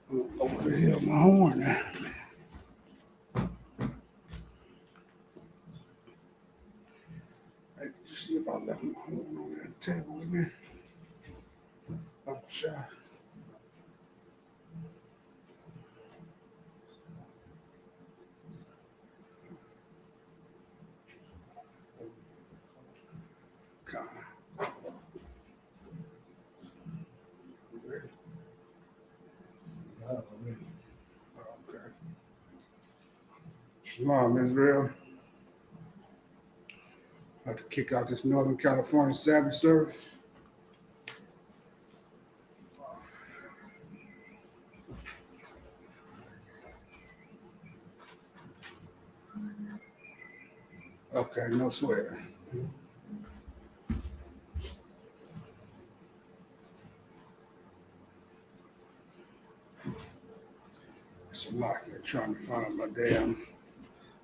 Over the hell my horn now. Hey, see if I left my horn on that table with me. I'm shy. Come on. You ready? Okay. Shalom, Israel. About to kick out this Northern California Sabbath Service. Okay, no swearing. It's a lot here trying to find my damn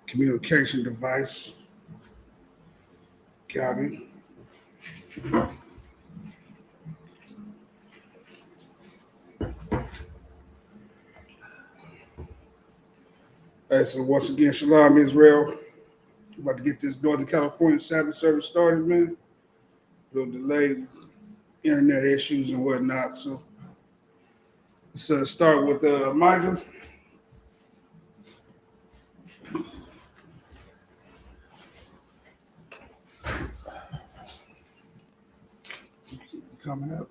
communication device. Got it. Hey, so once again, Shalom, Israel. About to get this Northern California Sabbath service started, man. A little delayed, internet issues and whatnot. So let's start with Micah. Coming up.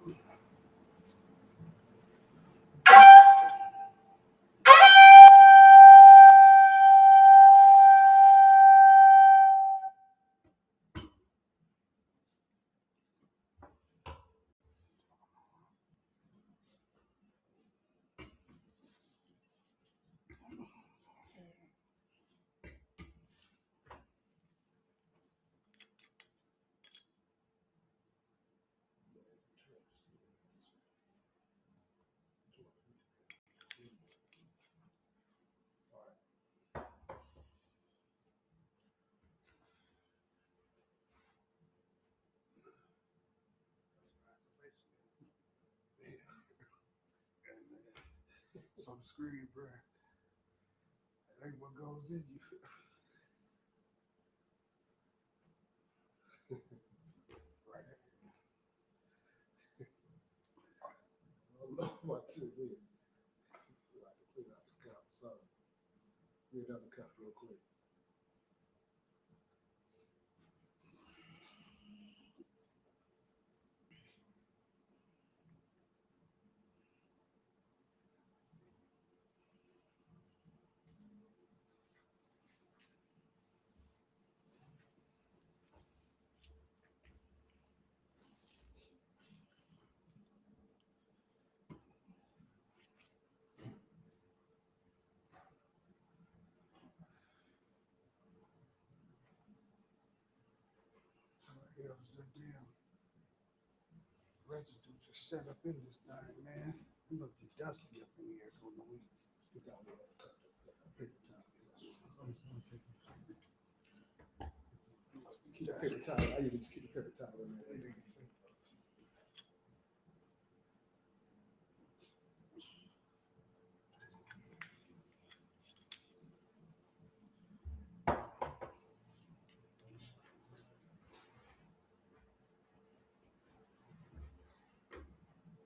It's on the screen, bro. That ain't what goes in you. Right. I don't know what this is. I have to clean out the cup. So, clean out the cup real quick. What the hell is that damn residue just set up in this thing, man? It must be dusty up in here during the week. Get down there. Paper towel. Keep the paper towel. I usually just keep the paper towel in there.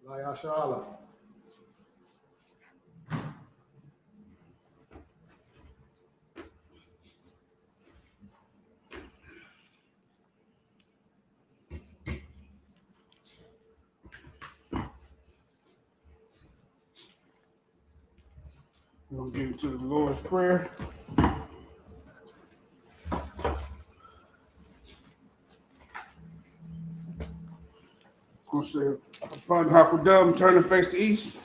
La Yasha Allah. We're going to get into the Lord's Prayer. We'll say, upon Hakudam, turn the face to east.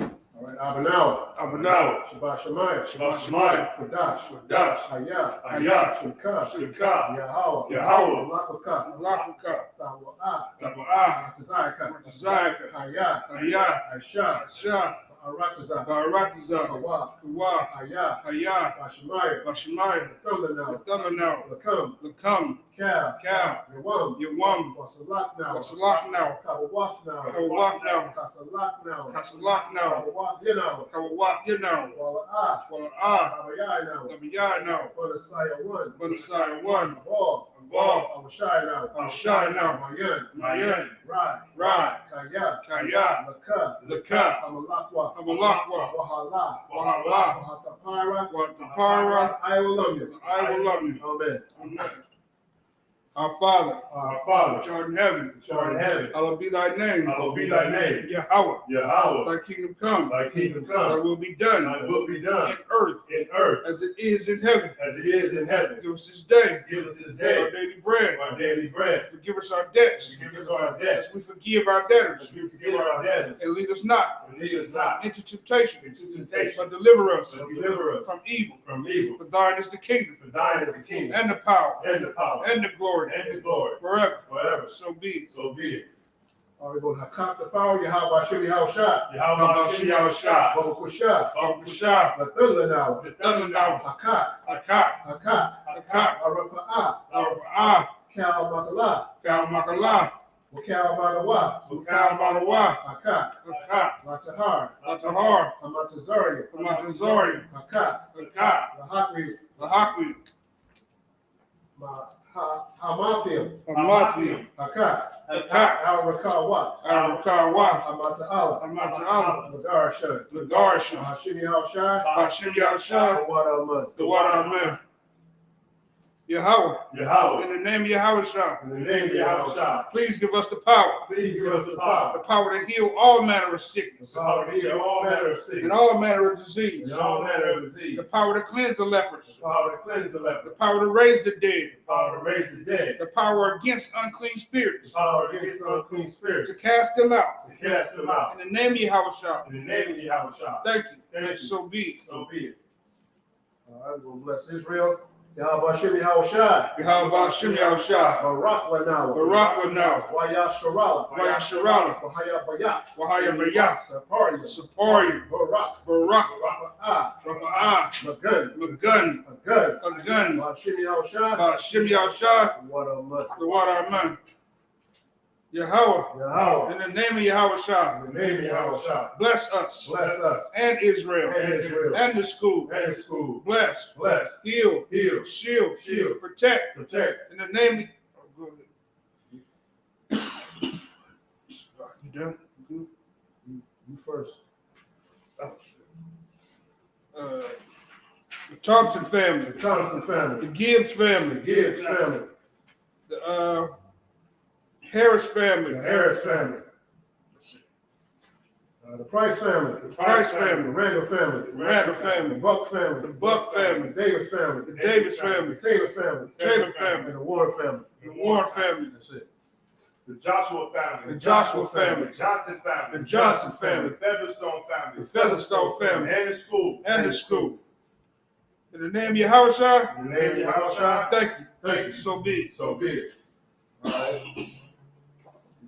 All right, Abanawa. Abanawa. Shabbat Shemayim. Shabbat Shemayim. Kodash. Kodash. Hayah. Hayah. Shemka. Shemka. Yahweh. Yahweh. Malakaka. Malakaka. Tawa'ah. Taba'ah. Tazayaka. Tazayaka. Hayah. Hayah. Aisha. Asha. Baharatazah, Baharatazah, Kawa, Kawa, Hayah, Hayah, Bashemaiah, Bashemaiah, Thunder Thundanau, Lakam, Lakam, Cal, Cal, Yawam, Yawam, Wasalak now, Wasalaknau, Kawawaf now, Kawaknau, Kasalak now, Kasalaknau, Kawawaf Yanao, Kawawak Yanau, Wala Wala'ah, Abayai now, Tabiyanau, Bonasaya 1, Bunasai 1, Ball, Ball, Awashai now, Amshai Mayan, Mayan, Rai, Rai, Kaya, Kaya, Laka, Laka, Amalakwa, Amalakwa, Wahala, Wahala, Wahatapara, Watapara, I will love you. I will love you. Amen. Amen. Our Father, which art in heaven, hallowed be thy name. Hallowed be thy name. Yahweh, Yahweh, thy kingdom come, thy kingdom thy come, will be done thy will be done in earth in earth as it is in heaven. as it is in heaven. Give us this day Give us this our day daily bread. our daily bread. Forgive us our debts Forgive us our as debts we forgive our debtors. as we forgive our debtors. And lead us not And lead us not into temptation, into temptation, but deliver us but deliver us from evil. from evil. For thine is the kingdom, For thine is the kingdom and the power, and the power and the glory, and the glory forever. forever. So be it. So be it. All right, we're going to have the power. Yahweh Shemi Hawashah. Yahweh Shem Yahushua. Baba Kushah. Baruch Lathula now. the thunder now, Hakat. Akak, Hakat. Akak, Arapa'ah. Araba'ah, Kal Makala. Kal Makalah, Wakal Manawa. Kal Manawa, Hakat. Akak, Latahar. Latahar, Hamatazari. Hamatazari, Hakat. Akak, Lahakri. Lahakwi, Hamathim. Hamathi, Hakat. Akak, Al-Rakawa. Arakawa, Hamata'ala. Hamata'ala, Lagarashan. Lagarsha, Hashimi Hawashah. Hashem Yahshua, the water of man. Yahweh, Yahweh, in the name of Yahweh Shah, in the name of Yahushua, please give us the power please give us the power to heal all manner of the sickness power to heal all manner of and sickness all manner of disease, and all manner of disease, the power to cleanse the lepers, the power to cleanse the the leper, power to raise the dead, the power to raise the dead, the power against unclean the spirits, power against unclean spirits, to cast them out. to cast them out. In the name of Yahweh Shah, In the name of Yahushua, thank you. Thank you. So be it. so be it. All right, we're going to bless Israel. Yahweh Shemi Hawashah. Yahweh Hashem Yahshua, Barak Lanawa. Barak Lanau, Waya Sharala. Waya Sharala, Wahaya Bayath. Wahaya Bayath, Saparia. Sapari, Barak. Barak, Rapa'ah. Rapa'ah, Magun. Magun, Agun. Agun, Shemi Hawashah. Hashem Yahshua, What a month. the water of man. Yahweh, Yahweh. in the name of Yahweh Shah, In the name of Yahushua, bless us bless us and Israel and Israel and the school. and the school. Bless, Bless, heal, heal, shield, shield, protect. protect. In the name of, oh, go ahead. You done? You You first. good? Oh, shit. The Thompson family, The Thompson the family. Gibbs The family, Gibbs family. the Harris The family, Harris family. The Price family. the Price The family, Randall family. the Randall The family, Buck family. the Buck The family, Davis family. the Davis The family, Taylor family. the Taylor And family, the Warren family. the Warren family, That's it. The Joshua family, the Joshua family, the Johnson family, the Johnson family, the Featherstone family, the Featherstone family, and the school. and the school. In the name of Yahweh Shah, In the name of Yahushua, thank you. Thank you. So be it. so be it. All right.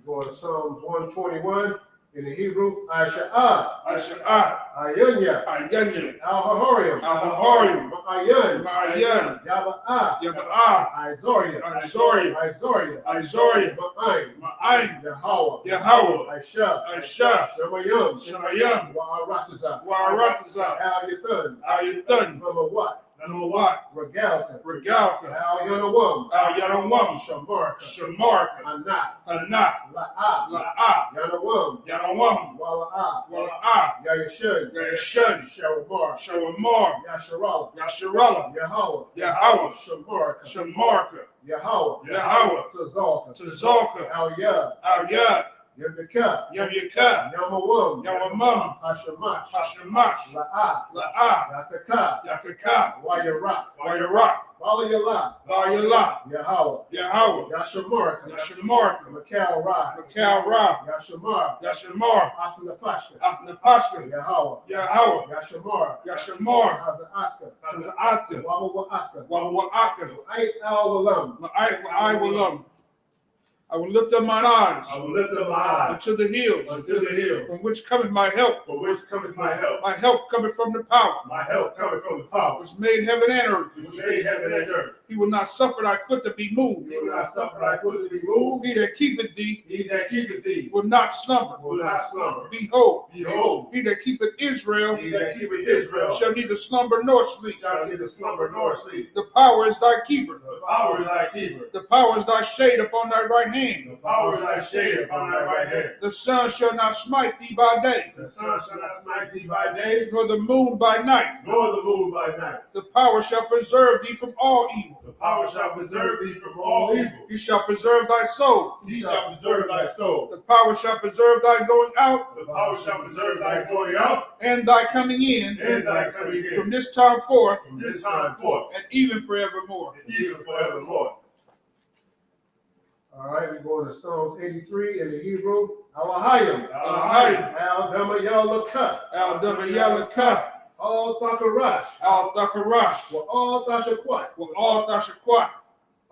We're going to Psalms 121 in the Hebrew. Asha'ah. Asha'ah, Ayunya. Ayanya, Al-Hahorium. Al-Hahorium, Ma'ayan. Ma'ayan, Yaba'ah. Yaba'ah, Izoria. Izoria, Izoria. Izoria, Ma'ayin. Ma'ayin, Yahweh. Yahweh, Aisha. Aisha, Shemayim. Shemayim, Wa'aratazah. Wa'aratazah, Al-Yathan. Ayathan, Number what? Namawat, Regalka. Regalka, Al-Yanawam. Al-Yanawam, Shamarka. Shamarka, Anat. Hanah, La'ah. La'ah, Yanawam. Yanawam, Wala'ah. Wala'ah, Yayashun. Yashun, Sharamar. Shawamar, Yasharala. Yasharala, Yahweh. Yahweh, Shamarka. Shamarka, Yahweh. Yahweh, Tazalka. Tazalka, Al-Yad. Al-Yad, Yabika. Yamyaka, Yamawam. Yawamam, Hashamash. Hashamash, La'ah. La'ah, Yataka. Yakaka, Wayarak. Wayarak, Walayala. La'yala, Yahweh. Yahweh, Yashamarka. Yashamarka, Makal Ra. Makal Ra, Yashamar. Yashamar, Afnapashka. Afnapashka, Yahweh. Yahweh, Yashamar. Yashamar, Hazaaska. Taza'atka, Wawawa'aka. Wawa'aka, Ait al-Walam. Ma'ai Walam, I will lift up mine eyes I will lift up my eyes unto the hills, unto the hills, from which cometh my help. for which cometh my help. My help cometh from the power My help cometh from the power which made heaven and earth. which made heaven and earth. He will not suffer thy foot to be moved. He will not suffer thy foot to be moved. He that keepeth thee He that keepeth thee will not slumber. will not slumber. Behold, Behold, he that keepeth Israel he that keepeth Israel shall neither slumber nor sleep. shall neither slumber nor sleep. The power is thy keeper. The power is thy keeper. The power is thy shade upon thy right hand. The power is thy shade upon thy right hand. The sun shall not smite thee by day, The sun shall not smite thee by day, nor the moon by night. nor the moon by night. The power shall preserve thee from all evil. The power shall preserve thee from all evil. He shall preserve thy soul. He shall preserve thy soul. The power shall preserve thy going out The power shall preserve thy going out and thy coming in and thy coming in. from this time forth From this time forth, and even forevermore. and even forevermore. All right, we're going to Psalms 83 in the Hebrew. Alahayim. Alahayim. Al Damayalaka. Al Dabayalaka. Al Takarash. Al Dakarash. Wa Al Tashakwat. Al Tashakwat.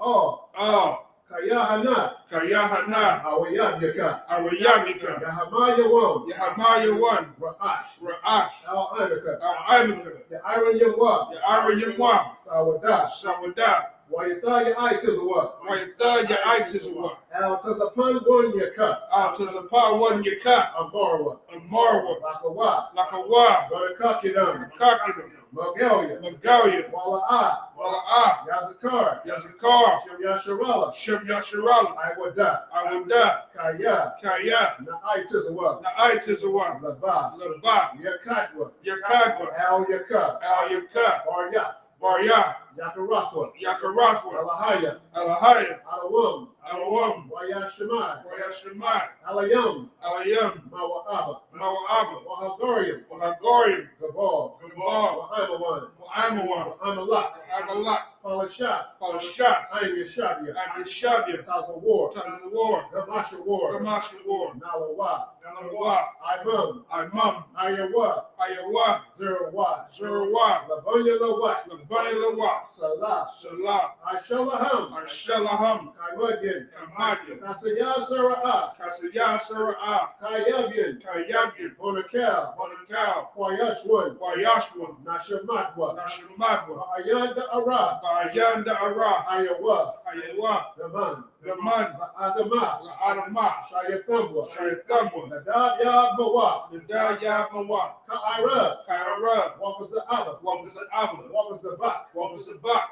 Al Al Kayahana. Kayahana. Awayabika. Arayamika. Yahamayawam. Yahamaya one. Ra'ash. Ra'ash. Al Anaka. Al Imika. Ya'aran Yawa. Arayamwa. Sawadah. Sawada. Wayatha Yaitizawa. Wayatha Yaitizawa. Al Tazapan One Yaka. Al Tazapa one Yaka. Ambarwa. Amarwa. Lakawa. Lakawa. Barakakidan. Kakidam. Magalia. Magalia. Wala'a. Wala'ah. Yazakar. Yazakar. Shem Yasharala. Shem Yasharala. Iwada. Awada. Kaya. Kaya. Naitizawa. Naitizawa. Laba. Laba. Yakatwa. Yakadwa. Al Yaka. Al Yaka. Baryath. Barya. Yakarafwa. Yakarakwa. Alahaya. Alahaya. Alawam. Alawam. Wayashemai. Wayashemai. Alayam. Alayam. Mawa'aba. Mawa'aba. Wahagariam. Wahagorium. Gabal. Gabal. Wa'amawan. Wa'amawan. Wa'amalak. Amalak. Palashath. Palashath. I'm Yeshabia. Abishabia. Taz of war. Time of the war. Gamasha war. Gamasha war. Nalawa. Nalawa. Imam. Imam. Ayawa. Ayawa. Zero Wa. Zerwa. Labunya Lawat. Labaya Lawa. Salah. Salah. Ashalaham. Ashalaham. Kaimadyan. Kamadia. Kasaya Sara'ah. Kasaya Sara'ah. Kayabyan. Kayabyan. Bonakal. Bonakal. Kwayashwan. Wayashwan. Nashamatwa. Nashamadwa. Ayanda Ara. Bayanda Ara. Ayawa. Ayawa. Naman. Laman. Adama. Adama. Shayatambwa. Shayatambwa. Nadab Ya Mawa. Nadaya Mawa. Ka'ira. Kaira. Wakaza'aba. Wabasa'aba. Wakazabak. Wabasabak.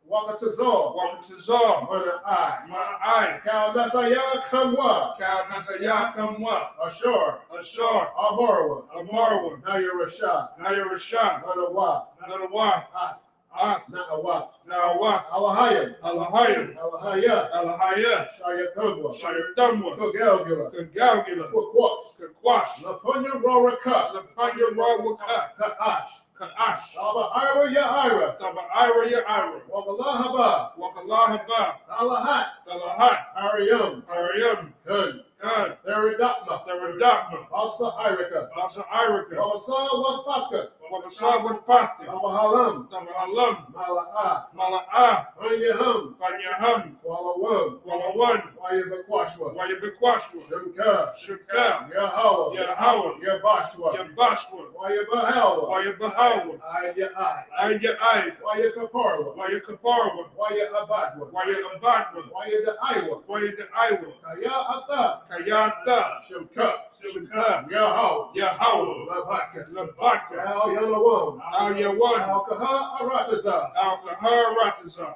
Wakatazar. Wabasazar. Mana I. Ma'ai. Kal Nasaya Kamwa. Kal Nasaya Kamwa. Ashar. Ashar. Amarwa. Amarwa. Naya Rashad. Naya Rashad. Manawa. Nanawa. Ath. Ath. Na'awat. Nawak. Alahayim. Alahayim. Alahaya. Alahaya. Shayatambwa. Shayatamwa. Kagalgula. Kagalgula. Kwakwash. Kakwash. Lapunya Roraka. Lapanya Rawaka. Ka'ash. Ka'ash. Aba Ira Ya Ira. Taba Ira Ya Ira. Wakalahaba. Wakalahaba. Alahat. Talahat. Ariam. Ariam. Kun. Kan. Theridakma. Teradakma. Asa Irika. Asa Irika. Wabasa Wafaka. Wabasagwa Pathka. Abahalam. Tabahalam. Mala'a. Mala'ah. Anyaham. Panyaham. Walawam. Walawan. Wayabakwashwa. Wayabikwashwa. Shimka. Shukam. Yahawa. Yahawa. Yabashwa. Yabashwa. Wayabahawa. Wayabahawa. Aya Ai. Aya Ai. Wayakaparwa. Wayakaparwa. Wayabadwa. Wayabadwa. Wayadaiwa. Wayadaiwa. Kaya Ata. Kayata. Shimka. Shukam. Yahawa. Yahawa. Labaka. Labatka. Al Yalawam. Ayawan. Al Kaha Arataza. Al-Kahar-Ratazah.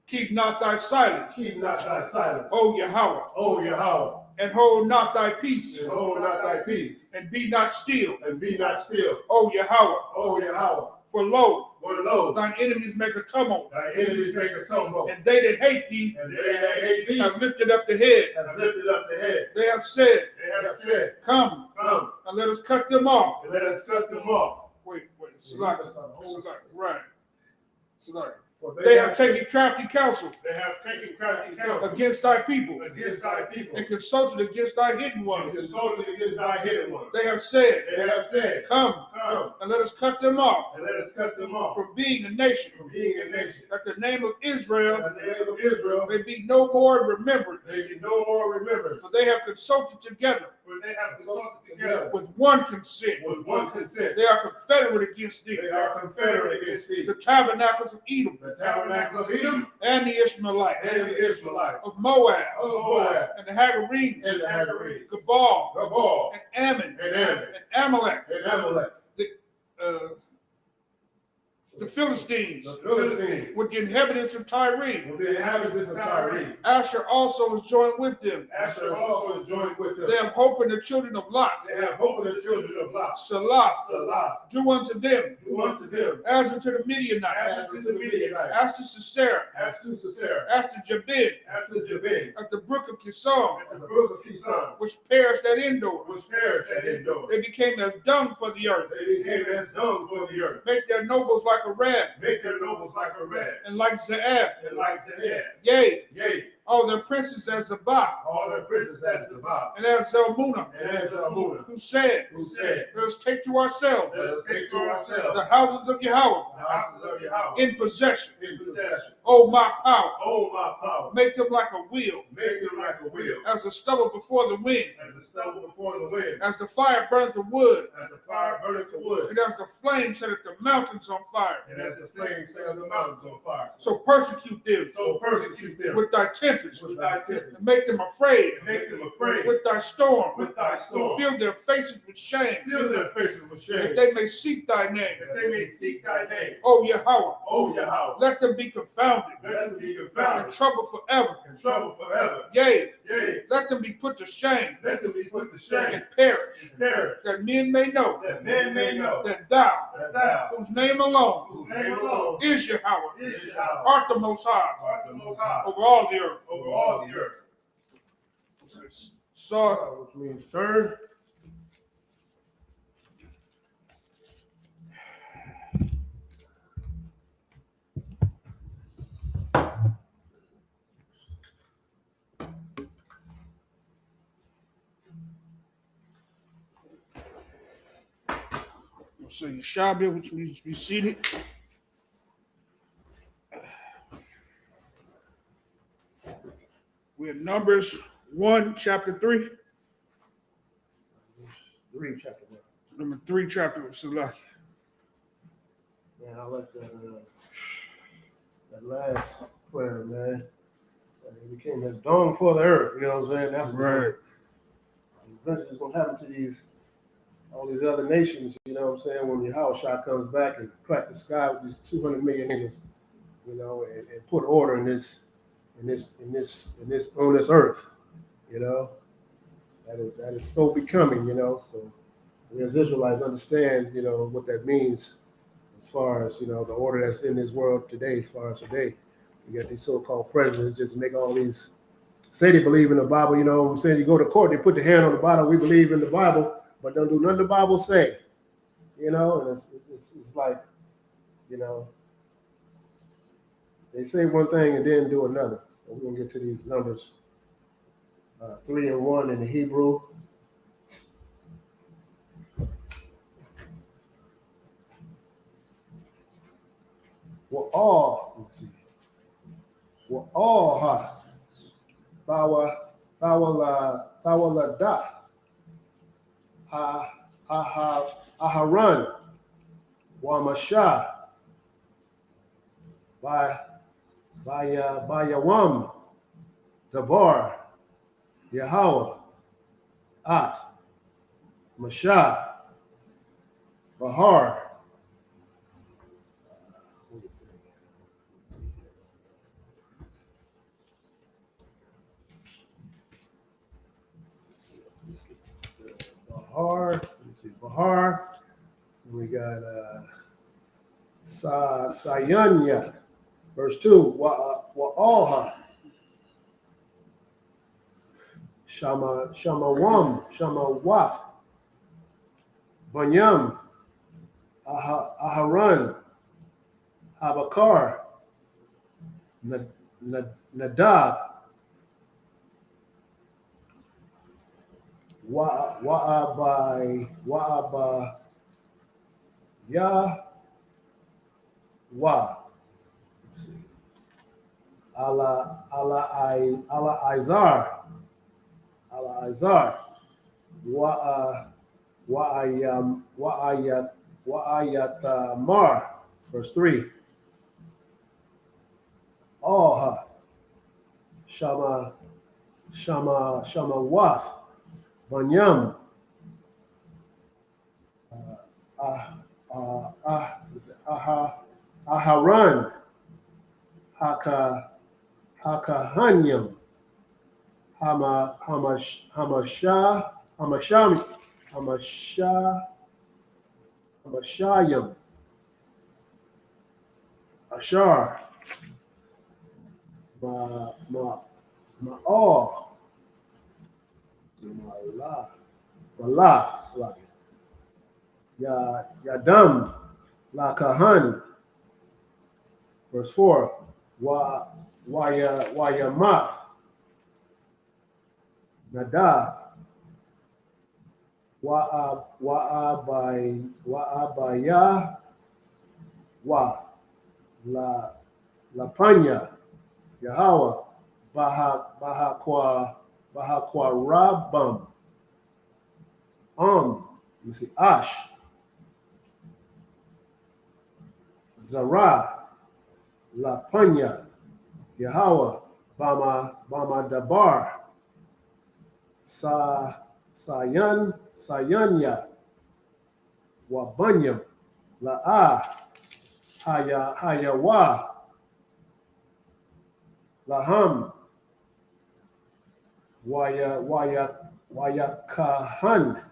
Keep not thy silence, Keep not thy silence. O Yahweh, O Yahweh. and hold not thy peace, And hold not thy peace. and be not still, And be not still. O Yahweh. O Yahweh. For lo, For lo, thine enemies make a tumult, thy enemies make a tumult. and they that hate thee And they that hate thee have lifted up the head. have lifted up the head. They have said, They have said, come, come, and let us cut them off. and let us cut them off. Wait, Select, right. Select. For They have taken crafty counsel They have taken crafty counsel against thy people against thy people, and consulted against thy hidden and ones. consulted against thy hidden ones. They have said, They have said, come come, and let us cut them off and let us cut them off from being a nation, from being a nation. that the name of Israel That the name of Israel may be no more in remembrance. may be no more remembered, For they have consulted together for they have consulted together with one consent. with one consent. They are confederate against thee, They are confederate against thee, the tabernacles of Edom the tabernacles of Edom and the Ishmaelites, and the Ishmaelites, of Moab of Moab and the Hagarenes, and the Hagarenes, Gabal Gabal and Ammon and Ammon and Amalek, and Amalek, the Philistines, the Philistines, with the inhabitants of Tyre. with the inhabitants of Tyre. Asher also is joined with them. Asher also is joined with them. They have hope in the children of Lot. They have hope in the children of Lot. Salah, Salah, do unto them do unto them as unto the Midianites, as to the Midianites, as to Sisera, as to Sisera, as to Jabin, as to Jabin, at the brook of Kison, at the brook of Kison, which perished at Endor. which perished at Endor. They became as dung for the earth. They became as dung for the earth. Make their nobles like a rat, Make their nobles like a rat, and like Zaab. and like Zedek. Yea, Yea, all their princes as Zabah, all their princes as the Bob, and as Zalmunna, and as Amunah, who said, who said, let us take to ourselves let us take to the ourselves houses of Yahweh the houses of Yahweh in possession. in possession. O my power, Oh, my power, make them like a wheel, make them like a wheel, as the stubble before the wind, as the stubble before the wind, as the fire burneth the wood, as the fire burneth the wood, and as the flame setteth the mountains on fire. and as the flame set the mountains on fire. So persecute them So persecute them with thy tempest, with thy tempest, and make them afraid and make them afraid with thy storm. with thy storm. Fill their faces with shame, Fill their faces with shame, that they may seek thy name. that they may seek thy name. O Yahweh, O Yahweh, let them be confounded let them be and confounded troubled forever. and troubled forever. Yea, Yea, let them be put to shame let them be put to shame and perish, and perish, that men may know that men may know that thou, that thou, whose name alone whose name alone is Yahweh, is Yahweh, art the most high art the most high over all the earth. over all the earth. So, Which means turn. so you shall be able to be seated. We're in Numbers 1, chapter 3. 3, chapter 1. Number 3, chapter of Salah. Man, I like that last prayer, man. It became as dawn for the earth. You know what I'm saying? That's Right. Eventually, it's gonna happen to all these other nations. You know what I'm saying? When Yahushua comes back and crack the sky with these 200 million angels, you know, and put order in this on this earth. You know, that is so becoming. You know, so we as Israelites understand, you know, what that means as far as, you know, the order that's in this world today. As far as today, you got these so-called presidents just make all these, say they believe in the Bible. You know what I'm saying? You go to court, they put the hand on the Bible. We believe in the Bible, but don't do nothing the Bible say. You know, and it's like, you know, they say one thing and then do another. And we're gonna get to these numbers. 3 and 1 in the Hebrew. We're all, let's see. We're all hot. Bawala daf. Aharan. Wamasha. Bayawam. Dabar. Yahweh. Ath. Masha. Bahar. Bahar. We got Sayanya, verse 2. Wa'alha. Shamawaf. Banyam. Aharan. Habakar. Nadab, Wa'aba, Yah, Wa. Allah Izar, Wa'ayat Mar, verse 3. Aha, Shama Waf, Banyam, Aharan, Hakahanyam, Hamashayam, Ashar, Ma'al, Malah, Slavi, Yadam, Lakahan, verse 4, Wayamath, Nadab, Wa'abaya, Lapanya, Yahweh, Bahakwa Rabam, let me see, Ash, Zara, Lapanya, Yahweh, Bama Dabar, Sayanya, Wabanyam, La'ah, Hayawa, Laham, Wayakahan,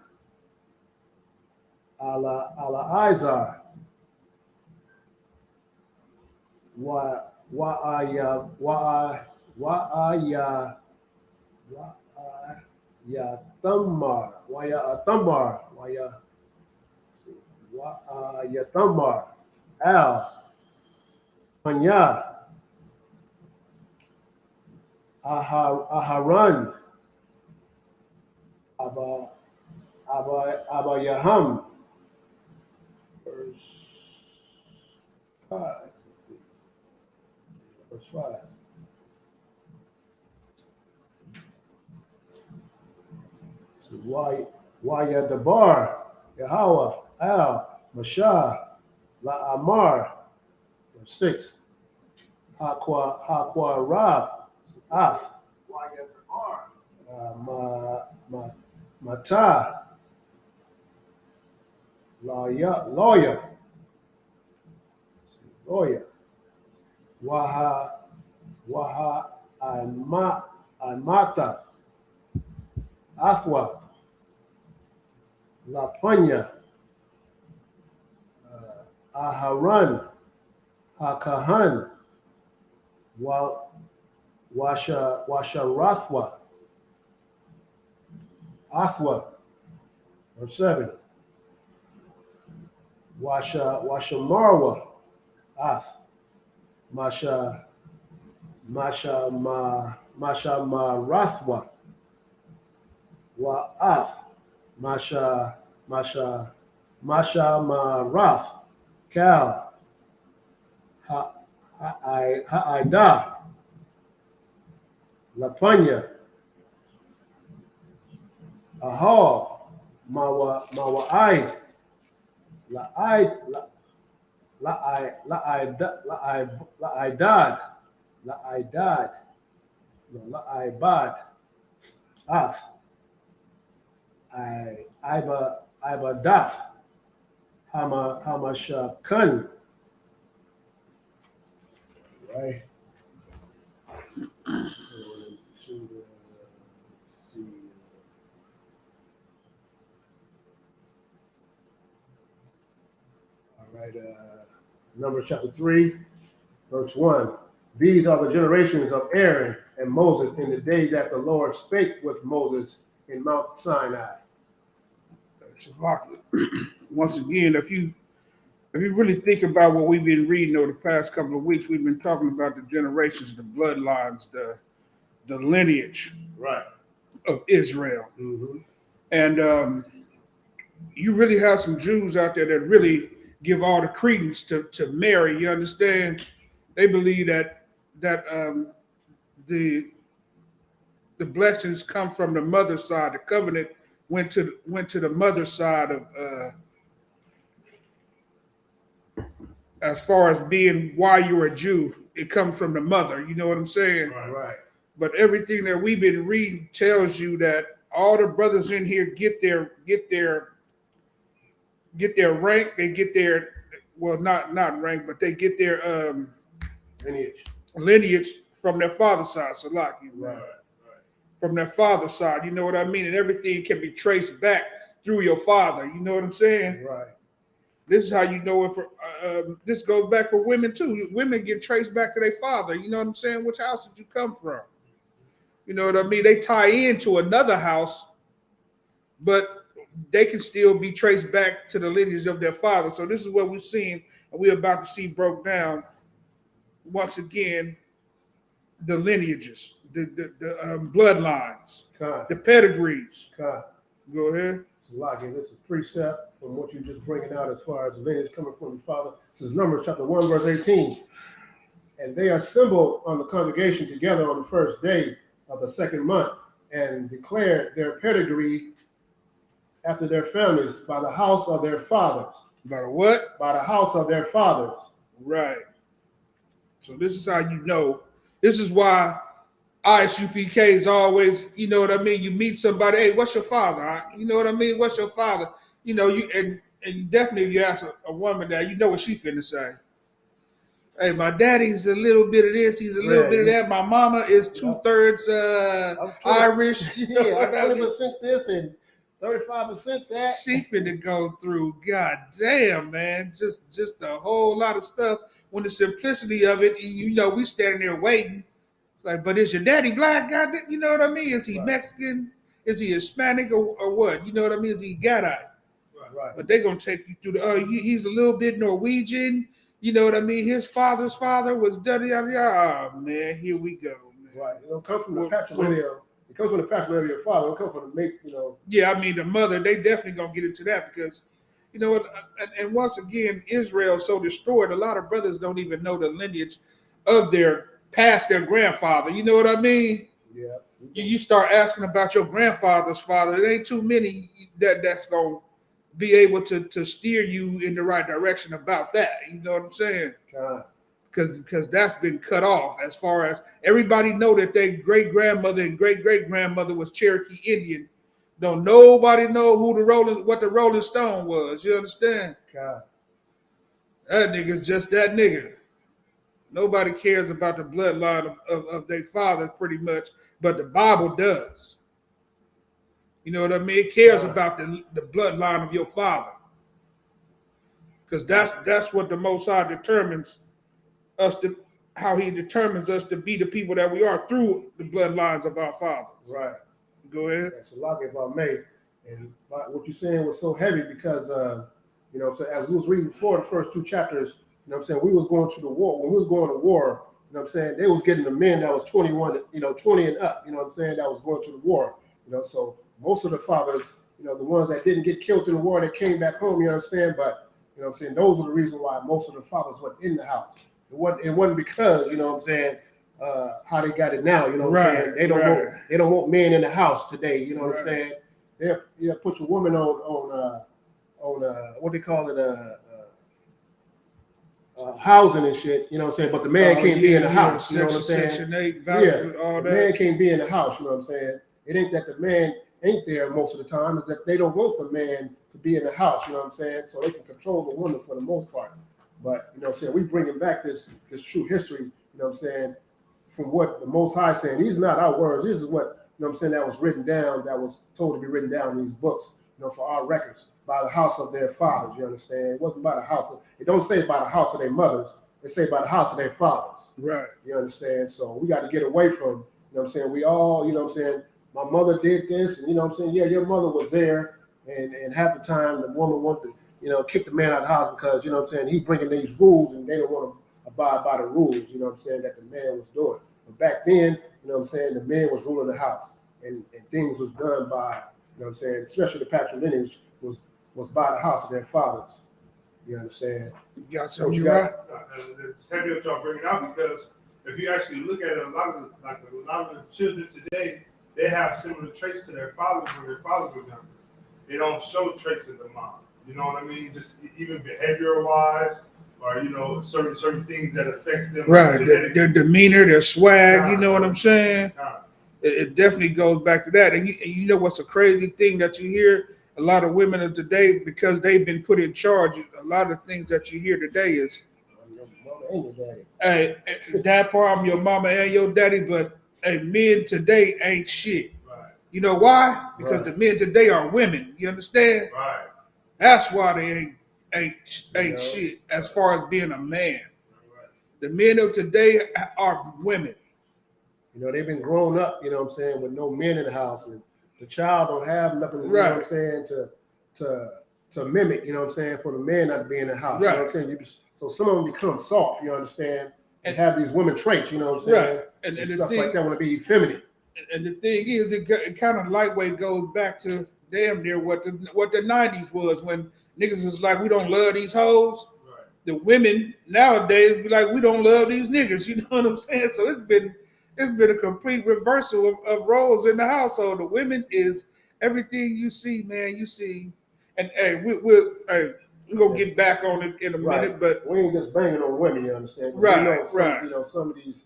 Ala Izar, Yatamar, Al, Panya, Aharan, Abba Yaham, verse 5. Verse 5. So Waya Dabar, Yahweh, Al, Mashah, La'amar, verse 6. Hakwa Rab, Af, Waya Dabar, Mata, Lawyer, Waha Almata, Athwa, Lapanya, Aharan, Hakahan, Washarathwa, Athwa, verse 7. Washamarwa, Ath, Marathwa, Wa'ath, Marath, Kal, Ha'ida, Lapanya, Ahal, Mawa'id, La'ibad, Ath, Ibadath, Hamashakan, right? All right, Numbers chapter 3, verse 1. These are the generations of Aaron and Moses in the day that the Lord spake with Moses in Mount Sinai. Once again, if you if you really think about what we've been reading over the past couple of weeks, we've been talking about the generations, the bloodlines, the lineage Right. of Israel. Mm-hmm. And you really have some Jews out there that really give all the credence to Mary. You understand? They believe that the blessings come from the mother's side. The covenant went to the mother's side of as far as being why you're a Jew. It comes from the mother. You know what I'm saying? Right. But everything that we've been reading tells you that all the brothers in here get their rank. They get their not rank, but they get their lineage from their father's side. Salaki, Right. From their father's side. You know what I mean? And everything can be traced back through your father. You know what I'm saying? Right. This is how you know if this goes back for women too. Women get traced back to their father. You know what I'm saying? Which house did you come from? You know what I mean? They tie into another house, but they can still be traced back to the lineage of their father. So this is what we're seeing, and we're about to see broke down once again. The lineages, the bloodlines, the pedigrees. Go ahead. It's a lot. This is a precept from what you're just bringing out as far as the lineage coming from the father. This is Numbers chapter 1, verse 18. And they assembled on the congregation together on the first day of the second month and declared their pedigree after their families by the house of their fathers. By the what? By the house of their fathers. Right. So this is how you know. This is why ISUPK is always, you know what I mean? You meet somebody, hey, what's your father? You know what I mean? What's your father? You know, and definitely if you ask a woman that, you know what she finna say. Hey, my daddy's a little bit of this, he's a little bit of that. My mama is 2/3 Irish. You know, 20% this and 35% that. She finna go through, god damn, man, just a whole lot of stuff. When the simplicity of it, you know, we standing there waiting. It's like, but is your daddy black? God, you know what I mean? Is he Mexican? Is he Hispanic or what? You know what I mean? Is he Gaddai? Right. But they're gonna take you through he's a little bit Norwegian. You know what I mean? His father's father was da-da-da-da. Oh, man, here we go, man. Right. It don't come from the patrilineal. It comes from the patrilineal of your father. It don't come from the make, you know. Yeah, I mean, the mother, they definitely gonna get into that because, you know what? And once again, Israel so destroyed. A lot of brothers don't even know the lineage of their grandfather. You know what I mean? Yeah. You start asking about your grandfather's father. There ain't too many that's gonna be able to steer you in the right direction about that. You know what I'm saying? Because that's been cut off. As far as everybody know that their great grandmother and great grandmother was Cherokee Indian. Don't nobody know what the Rolling Stone was. You understand? God. That nigga's just that nigga. Nobody cares about the bloodline of their father pretty much, but the Bible does. You know what I mean? It cares about the bloodline of your father. Because that's what the Most High determines us to, how he determines us to be the people that we are through the bloodlines of our fathers. Right. Go ahead. That's a lot if I may. And what you're saying was so heavy because, you know, so as we was reading before the first two chapters, you know what I'm saying, we was going to the war. When we was going to war, you know what I'm saying, they was getting the men that was 21, you know, 20 and up, you know what I'm saying, that was going to the war. You know, so most of the fathers, you know, the ones that didn't get killed in the war, that came back home, you understand, but, you know what I'm saying, those are the reason why most of the fathers weren't in the house. It wasn't because, you know what I'm saying, how they got it now, you know what I'm saying? They don't want men in the house today, you know what I'm saying? They put a woman on what they call it, housing and shit, you know what I'm saying? But the man can't be in the house, you know what I'm saying? Section 8, The man can't be in the house, you know what I'm saying? It ain't that the man ain't there most of the time, is that they don't want the man to be in the house, you know what I'm saying? So they can control the woman for the most part. But, you know what I'm saying, we bringing back this true history, you know what I'm saying, from what the Most High saying. These are not our words. This is what, you know what I'm saying, that was written down, that was told to be written down in these books, you know, for our records, by the house of their fathers, you understand? It wasn't by the house of, it don't say by the house of their mothers, it say by the house of their fathers. Right. You understand? So we got to get away from, you know what I'm saying, we all, you know what I'm saying, my mother did this, and you know what I'm saying, yeah, your mother was there, and half the time the woman wanted kick the man out of the house because, you know what I'm saying, he bringing these rules and they don't want to abide by the rules, you know what I'm saying, that the man was doing. But back then, you know what I'm saying, the man was ruling the house and things was done by, you know what I'm saying, especially the patrilineage was by the house of their fathers. You understand? You got So something, you right? It's heavy that y'all bringing out because if you actually look at it, a lot of the children today, they have similar traits to their fathers when their fathers were younger. They don't show traits of the mom. You know what I mean? Just even behavioral wise, or certain things that affects them. Right. Their demeanor, their swag. You know what I'm saying? Nah. It definitely goes back to that. And you know what's a crazy thing that you hear? A lot of women of today, because they've been put in charge, a lot of things that you hear today is, Your mama and your daddy. hey, that part, I'm your mama and your daddy, but hey, men today ain't shit. Right. You know why? Because Right. the men today are women. You understand? Right. That's why they ain't Yeah. shit as far as being a man. Right. The men of today are women. They've been grown up, you know what I'm saying, with no men in the house. And the child don't have nothing, you know what I'm saying, to mimic, you know what I'm saying, for the man not to be in the house. Right. You know what I'm saying? So some of them become soft, you understand, and have these women traits, you know what I'm saying? Right. And the stuff thing, like that want to be effeminate. and the thing is, it kind of lightweight goes back to damn near what the 90s was when niggas was like, we don't love these hoes. Right. The women nowadays be like, we don't love these niggas. You know what I'm saying? So it's been a complete reversal of roles in the household. The women is everything you see, man. You see, and hey, we're gonna get back on it in a minute, but we ain't just banging on women, you understand? Right, We know some, right. Some of these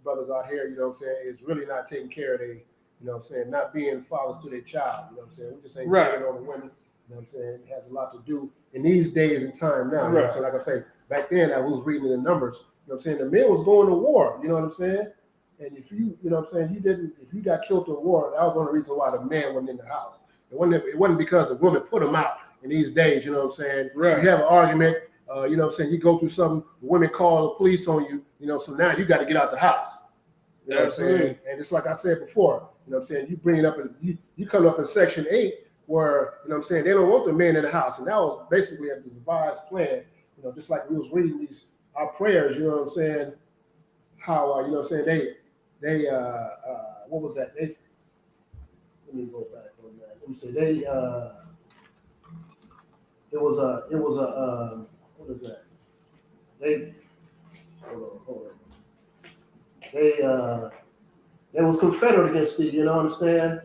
brothers out here, you know what I'm saying, is really not taking care of their, you know what I'm saying, not being fathers to their child, you know what I'm saying? We just ain't Right. banging on the women, you know what I'm saying? It has a lot to do in these days and time now. You know what I'm saying? Like I say, back then I was reading the numbers, you know what I'm saying, the men was going to war, you know what I'm saying? And if you know what I'm saying, if you got killed in war, that was one of the reasons why the man wasn't in the house. It wasn't because the women put him out in these days, you know what I'm saying? Right. You have an argument, you know what I'm saying, you go through something, the women call the police on you, you know, so now you got to get out the house. You know what I'm saying? And it's like I said before, you know what I'm saying, you bring it up and you come up in Section 8 where, you know what I'm saying, they don't want the men in the house. And that was basically a devised plan, you know, just like we was reading our prayers, you know what I'm saying, how, you know what I'm saying, they what was that? Let me go back on that. Let me see. It was a what is that? Hold on. They was confederate against the, you know what I'm saying?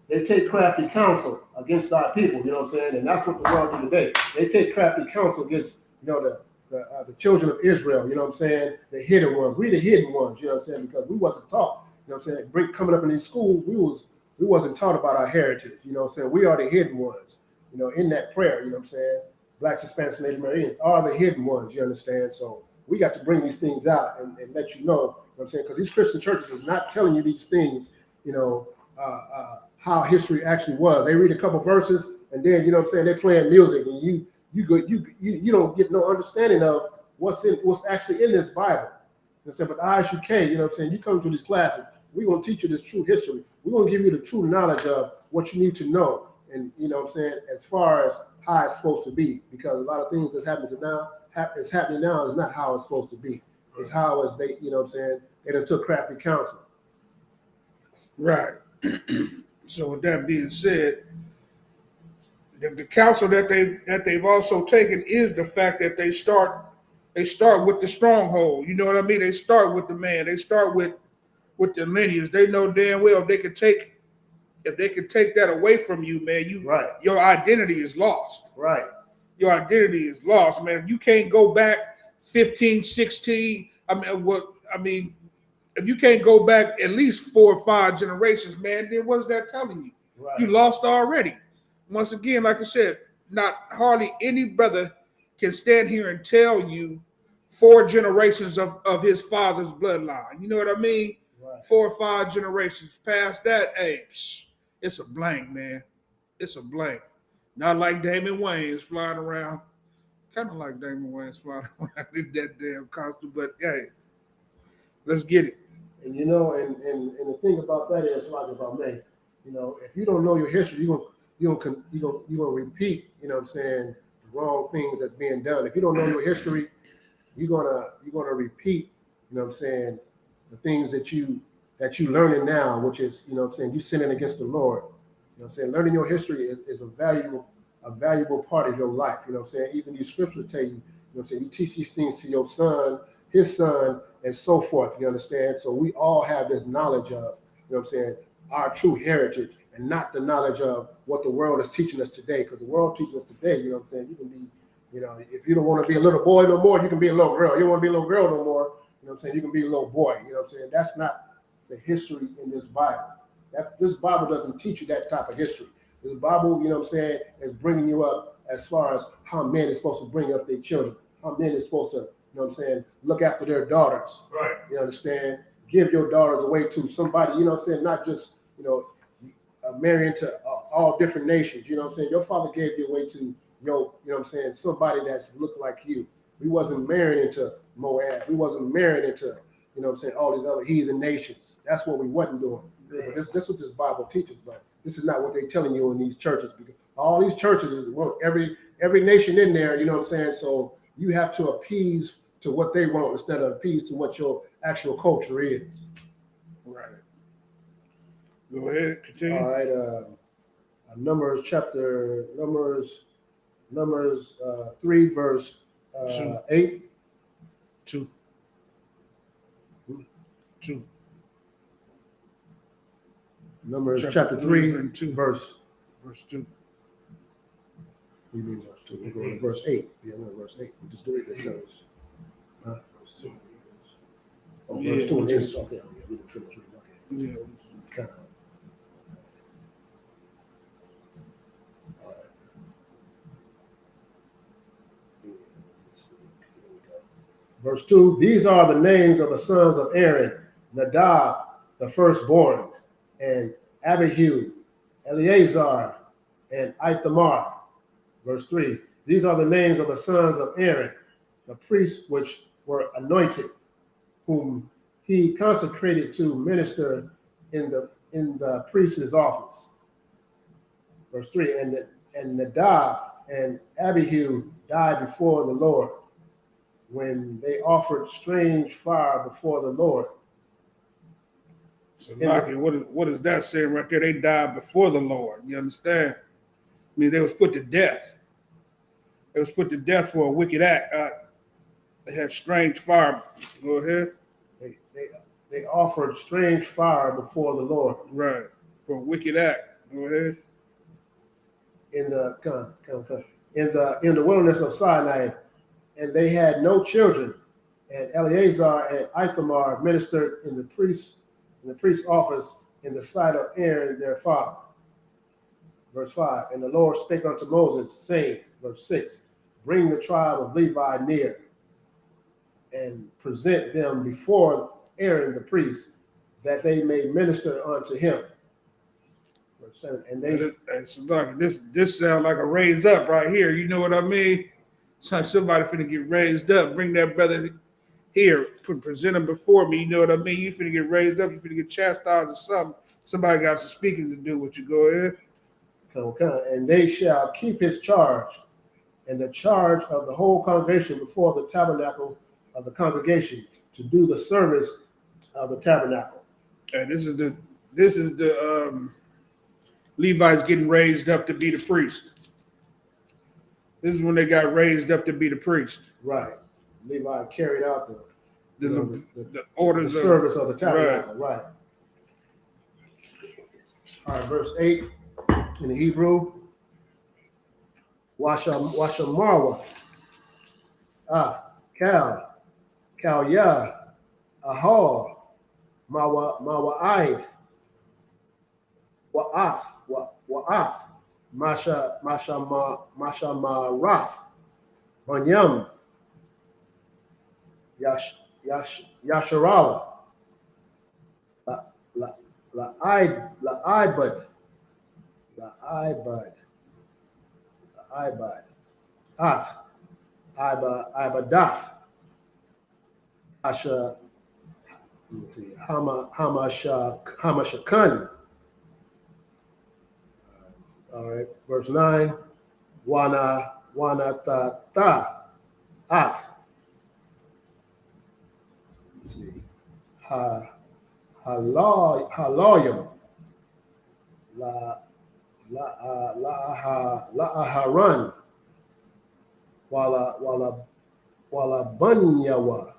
They take crafty counsel against our people, you know what I'm saying? And that's what the world do today. They take crafty counsel against, you know, the children of Israel, you know what I'm saying? The hidden ones. We the hidden ones, you know what I'm saying? Because we wasn't taught, you know what I'm saying? Coming up in these schools, we wasn't taught about our heritage, you know what I'm saying? We are the hidden ones, you know, in that prayer, you know what I'm saying? Blacks, Hispanics, and Native Americans are the hidden ones, you understand? So we got to bring these things out and let you know what I'm saying? Because these Christian churches is not telling you these things, you know, how history actually was. They read a couple verses and then, you know what I'm saying, they're playing music and you don't get no understanding of what's actually in this Bible. You know what I'm saying? But ISUK, you know what I'm saying, you come to these classes, we're going to teach you this true history. We're going to give you the true knowledge of what you need to know. And, you know what I'm saying, as far as how it's supposed to be, because a lot of things that's happening now is not how it's supposed to be. It's how is they, you know what I'm saying, they done took crafty counsel. Right. So with that being said, the counsel that they've also taken is the fact that they start with the stronghold. You know what I mean? They start with the man. They start with the lineage. They know damn well if they could take that away from you, man, your identity is lost. Right. Your identity is lost, man. If you can't go back 15, 16, if you can't go back at least 4 or 5 generations, man, then what's that telling you? Right. You lost already. Once again, like I said, not hardly any brother can stand here and tell you 4 generations of his father's bloodline. You know what I mean? Right. 4 or 5 generations past that age, it's a blank, man. It's a blank. Not like Damon Wayans flying around. Kind of like Damon Wayans flying around in that damn costume, but hey, let's get it. And you know, and the thing about that is, like about me, you know, if you don't know your history, you're gonna repeat, you know what I'm saying, wrong things that's being done. If you don't know your history, you're gonna repeat, you know what I'm saying, the things that you learning now, which is, you know what I'm saying, you sinning against the Lord. You know what I'm saying? Learning your history is a valuable part of your life. You know what I'm saying? Even these scriptures tell you, you know what I'm saying, you teach these things to your son, his son, and so forth. You understand? So we all have this knowledge of, you know what I'm saying, our true heritage, and not the knowledge of what the world is teaching us today. Because the world teaches us today, you know what I'm saying, you can be, you know, if you don't want to be a little boy no more, you can be a little girl. You don't want to be a little girl no more, you know what I'm saying, you can be a little boy. You know what I'm saying? That's not the history in this Bible. This Bible doesn't teach you that type of history. This Bible, you know what I'm saying, is bringing you up as far as how men is supposed to bring up their children, how men is supposed to, you know what I'm saying, look after their daughters. Right. You understand? Give your daughters away to somebody, you know what I'm saying, not just, you know, marrying to all different nations. You know what I'm saying? Your father gave you away to your, you know what I'm saying, somebody that's looked like you. We wasn't marrying into Moab. We wasn't marrying into, you know what I'm saying, all these other heathen nations. That's what we wasn't doing. Right. But this is what this Bible teaches, but this is not what they're telling you in these churches, because all these churches is every nation in there, you know what I'm saying? So you have to appease to what they want instead of appease to what your actual culture is. Right. Go ahead, continue. All right, Numbers 3 verse 8. 2. Numbers chapter 3 and 2. verse 2. You mean verse 2? We're going to verse 8. Yeah, no, verse 8. We just do it. It says, Verse 2. oh, Yeah, verse 2 and 8. just- Okay, yeah, we didn't finish reading. Okay, Yeah. kind of. All right. Verse 2, these are the names of the sons of Aaron: Nadab, the firstborn, and Abihu, Eleazar, and Ithamar. Verse 3, these are the names of the sons of Aaron, the priests which were anointed, whom he consecrated to minister in the priest's office. Verse 3, and Nadab and Abihu died before the Lord when they offered strange fire before the Lord. So, Lucky, what is that saying right there? They died before the Lord. You understand? I mean, they was put to death. They was put to death for a wicked act. They had strange fire. Go ahead. They offered strange fire before the Lord. Right. For a wicked act. Go ahead. In the wilderness of Sinai, and they had no children. And Eleazar and Ithamar ministered in the priest's office in the sight of Aaron their father. Verse 5, and the Lord spake unto Moses, saying, verse 6, bring the tribe of Levi near, and present them before Aaron the priest, that they may minister unto him. Verse 7, and they... So, Lucky, this sounds like a raise up right here. You know what I mean? So somebody finna get raised up. Bring that brother here. Present him before me. You know what I mean? You finna get raised up. You finna get chastised or something. Somebody got some speaking to do with you. Go ahead. And they shall keep his charge, and the charge of the whole congregation before the tabernacle of the congregation, to do the service of the tabernacle. And this is the Levites getting raised up to be the priest. This is when they got raised up to be the priest. Right. Levi carried out the orders the service of the tabernacle. Right. All right, verse 8 in the Hebrew. Washamarwa, Kal Ya, Ahal, Mawa'id, Wa'ath, Mashamarath, Banyam, Yasharala, La'ibad, Ath, Ibadath, Asha, let's see, Hamashakan. All right, verse 9, Wana wanatata ath. Let's see. Haloyim. La aharan. Wala bunyawa.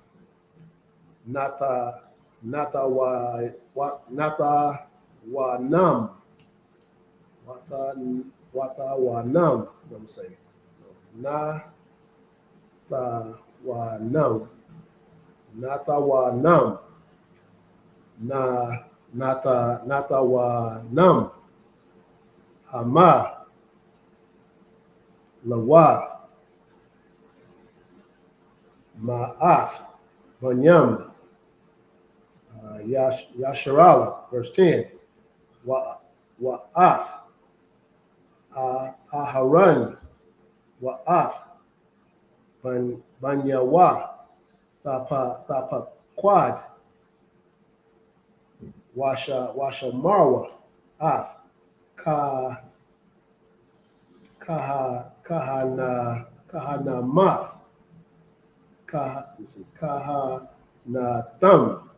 Nata wa nam. Wata wa nam. I'm saying. Nata wa nam. Nata wa nam. Nata wa nam. Hama. Lawa. Ma'af. Banyam. Yasharala. Verse 10. Wa'af. Aharan. Wa'af. Banyawa. Tapa quad. Washa marwa. Af. Kahana math. Kahana thumb.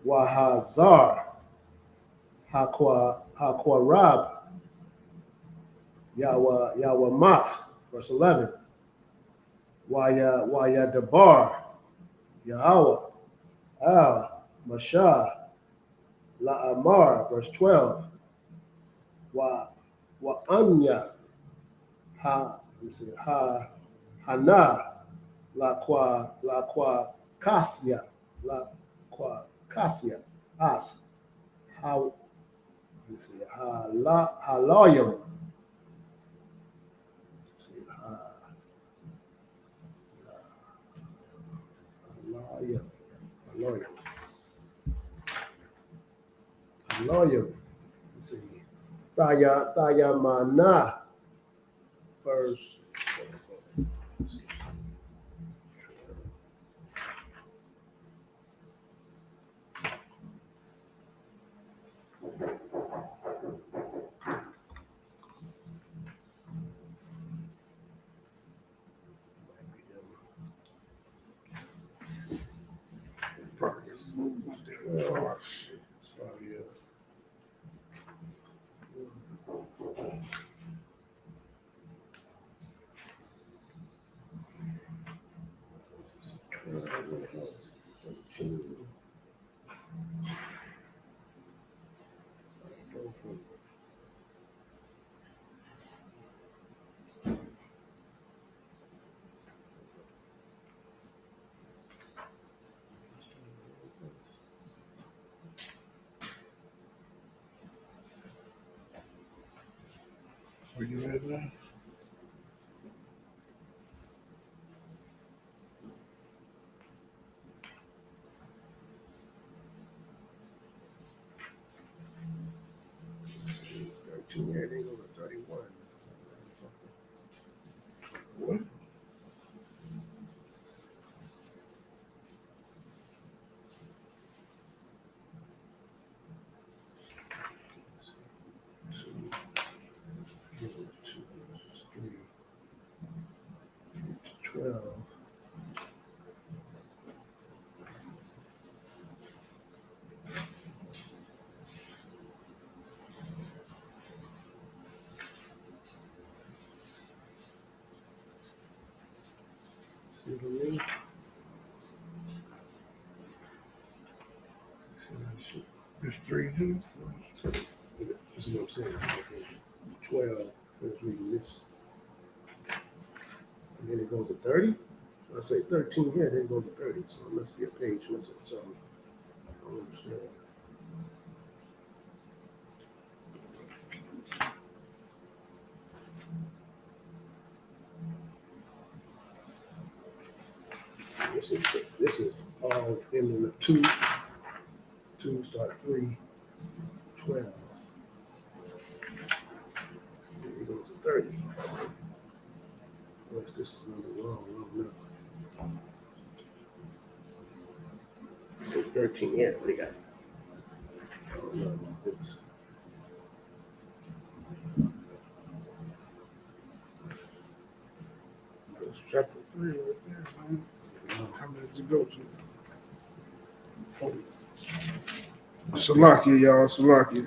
Wahazar. Hakwa rab. Yawa math. Verse 11. Waya dabar. Yahweh. Al. Mashah. La'amar. Verse 12. Wa anya. Hana. La kathya. Ath. How, Haloyim. Haloyim. See. Taya mana. Verse. Probably just moved my damn car. Shit. Are you ready now? Here, they go to 31. What? Give it 2, 3, 12. See what I mean? There's 3 here. This is what I'm saying. Okay. 12. Let's read this. And then it goes to 30. I say 13 here, then it goes to 30. So it must be a page missing or something. I don't understand. This is all in the 2 start 3, 12. Then it goes to 30. Unless this is number wrong, I don't know. So 13 here, what do you got? I don't know about this. 33 right there, man. How many does it go to? 40. Salakia, y'all. Salakia.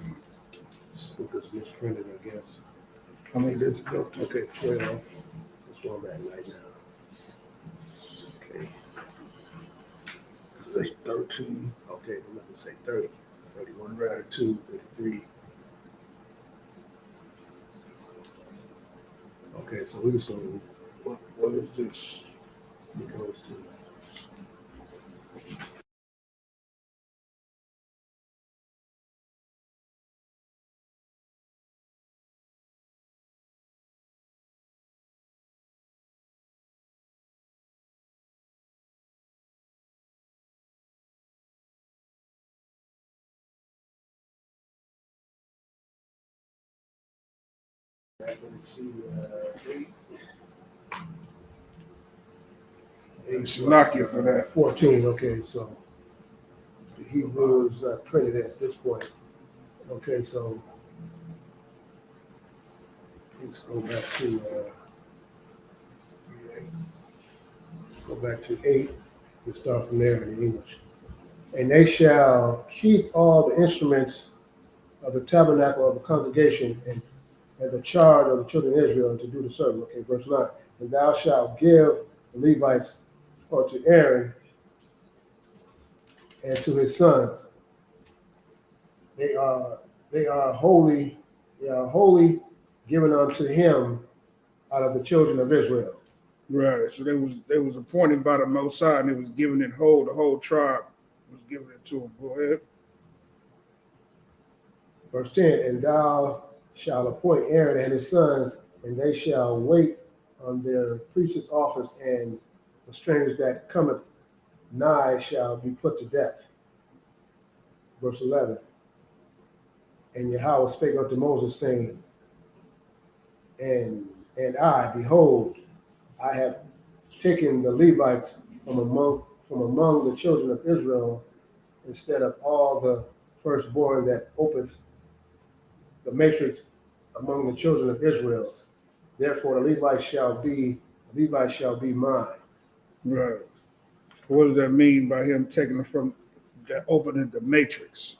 This book is misprinted, I guess. How many does it go to? Okay, 12. That's where I'm at right now. Okay. Say 13. Okay, I'm not gonna say 30. 31, Right. 32, 33. Okay, so we're just going What is this? it goes to let's see, 8. Salakia for that. 14, okay, so the Hebrew is not printed at this point. Okay, so let's go back to 8 and start from there in English. And they shall keep all the instruments of the tabernacle of the congregation and the charge of the children of Israel to do the service. Okay, verse 9. And thou shalt give the Levites or to Aaron and to his sons. They are holy, given unto him out of the children of Israel. Right. So they was appointed by the Most High, and it was given it whole. The whole tribe was given it to them. Go ahead. Verse 10, and thou shalt appoint Aaron and his sons, and they shall wait on their priest's office, and the strangers that cometh nigh shall be put to death. Verse 11, and Yahweh spake unto Moses, saying, and I, behold, I have taken the Levites from among the children of Israel, instead of all the firstborn that openeth the matrix among the children of Israel. Therefore the Levites shall be mine. Right. What does that mean by him taking it from the opening the matrix?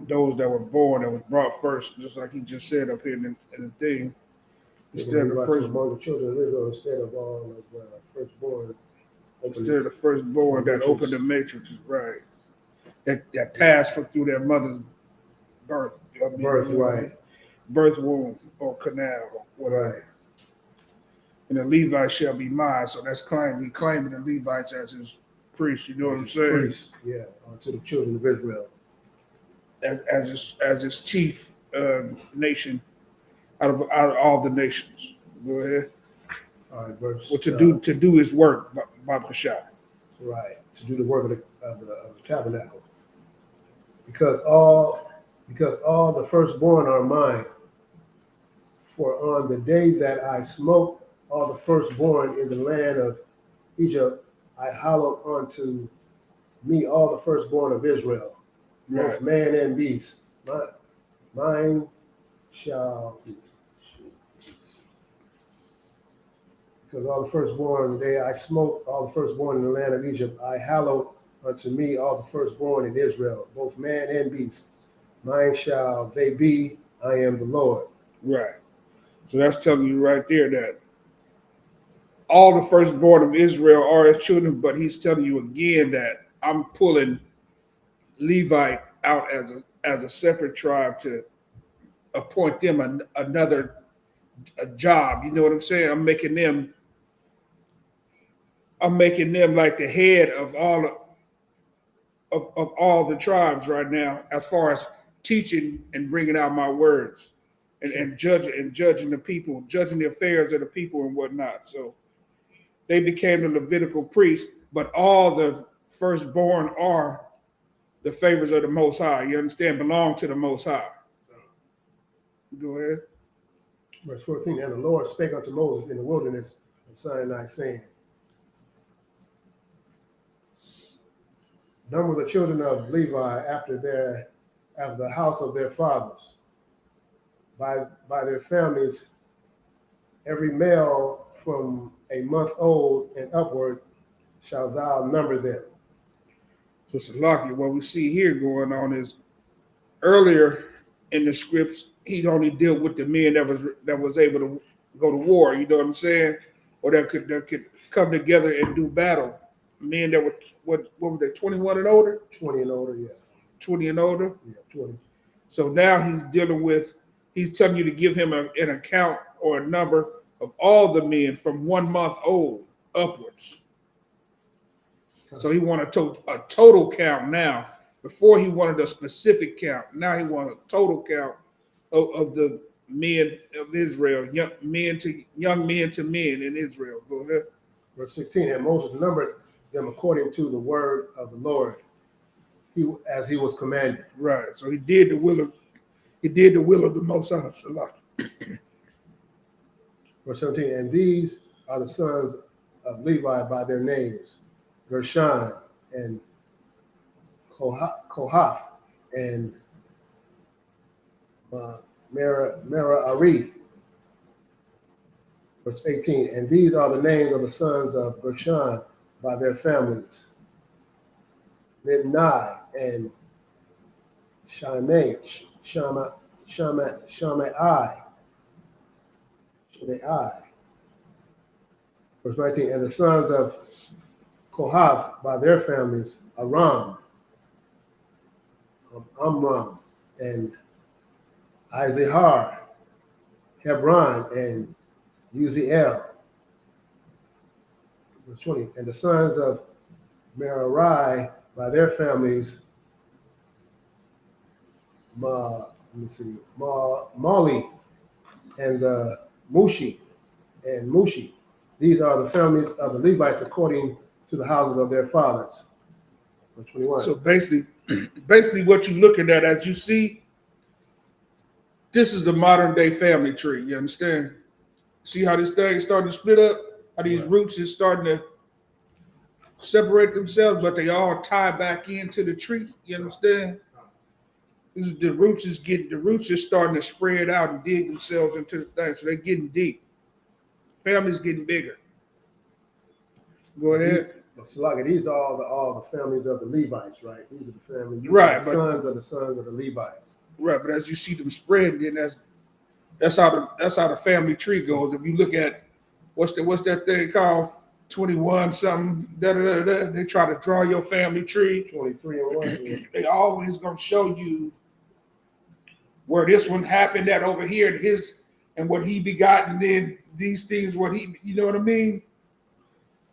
Those that were born, that was brought first, just like he just said up here in the thing. Instead of the Levites first, among the children of Israel, instead of all of the firstborn. instead of the firstborn that opened the matrix, right? That passed through their mother's birth. Right. Birth womb or canal, whatever. Right. And the Levites shall be mine. So that's claiming the Levites as his priests. You know what I'm saying? Priests, yeah, unto the children of Israel. As his chief nation out of all the nations. Go ahead. All right, verse. Well, to do his work, Bob Kashab. Right, to do the work of the tabernacle. Because all the firstborn are mine. For on the day that I smote all the firstborn in the land of Egypt, I hallowed unto me all the firstborn of Israel, both Right. man and beast. Mine shall be. Because all the firstborn, the day I smote all the firstborn in the land of Egypt, I hallowed unto me all the firstborn in Israel, both man and beast. Mine shall they be, I am the Lord. Right. So that's telling you right there that all the firstborn of Israel are his children, but he's telling you again that I'm pulling Levite out as a separate tribe to appoint them another job. You know what I'm saying? I'm making them like the head of all the tribes right now, as far as teaching and bringing out my words and judging the people, judging the affairs of the people and whatnot. So they became the Levitical priests, but all the firstborn are the favors of the Most High. You understand? Belong to the Most High. Go ahead. Verse 14, and the Lord spake unto Moses in the wilderness of Sinai, saying, number the children of Levi after the house of their fathers, by their families, every male from a month old and upward shall thou number them. So Salaki, what we see here going on is earlier in the scripts, he'd only deal with the men that was able to go to war. You know what I'm saying? Or that could come together and do battle. Men that were what were they, 21 and older? 20 and older, yeah. 20 and older. Yeah, 20. So now he's telling you to give him an account or a number of all the men from 1 month old upwards. So he wanted a total count now. Before he wanted a specific count. Now he wanted a total count of the men of Israel, young men to men in Israel. Go ahead. Verse 16, and Moses numbered them according to the word of the Lord, as he was commanded. Right. So he did the will of the Most High. Verse 17, and these are the sons of Levi by their names, Gershon and Kohath and Merari. Verse 18, and these are the names of the sons of Gershon by their families, Libni and Shimei. Verse 19, and the sons of Kohath by their families, Aram, Amram, and Izahar, Hebron, and Uziel. Verse 20, and the sons of Merari by their families, Mali, and Mushi, and Mushi. These are the families of the Levites according to the houses of their fathers. Verse 21. So basically what you're looking at, as you see, this is the modern day family tree. You understand? See how this thing is starting to split up? How these roots is starting to separate themselves, but they all tie back into the tree. You understand? This is the roots is starting to spread out and dig themselves into the thing. So they're getting deep. Family's getting bigger. Go ahead. These are all the families of the Levites, right? These are the families, right? The sons of the Levites. Right, but as you see them spread, then that's how the family tree goes. If you look at what's that thing called 21 something, they try to draw your family tree. 23 and 1. They always gonna show you where this one happened at over here and his and what he begot, and then these things what he, you know what I mean?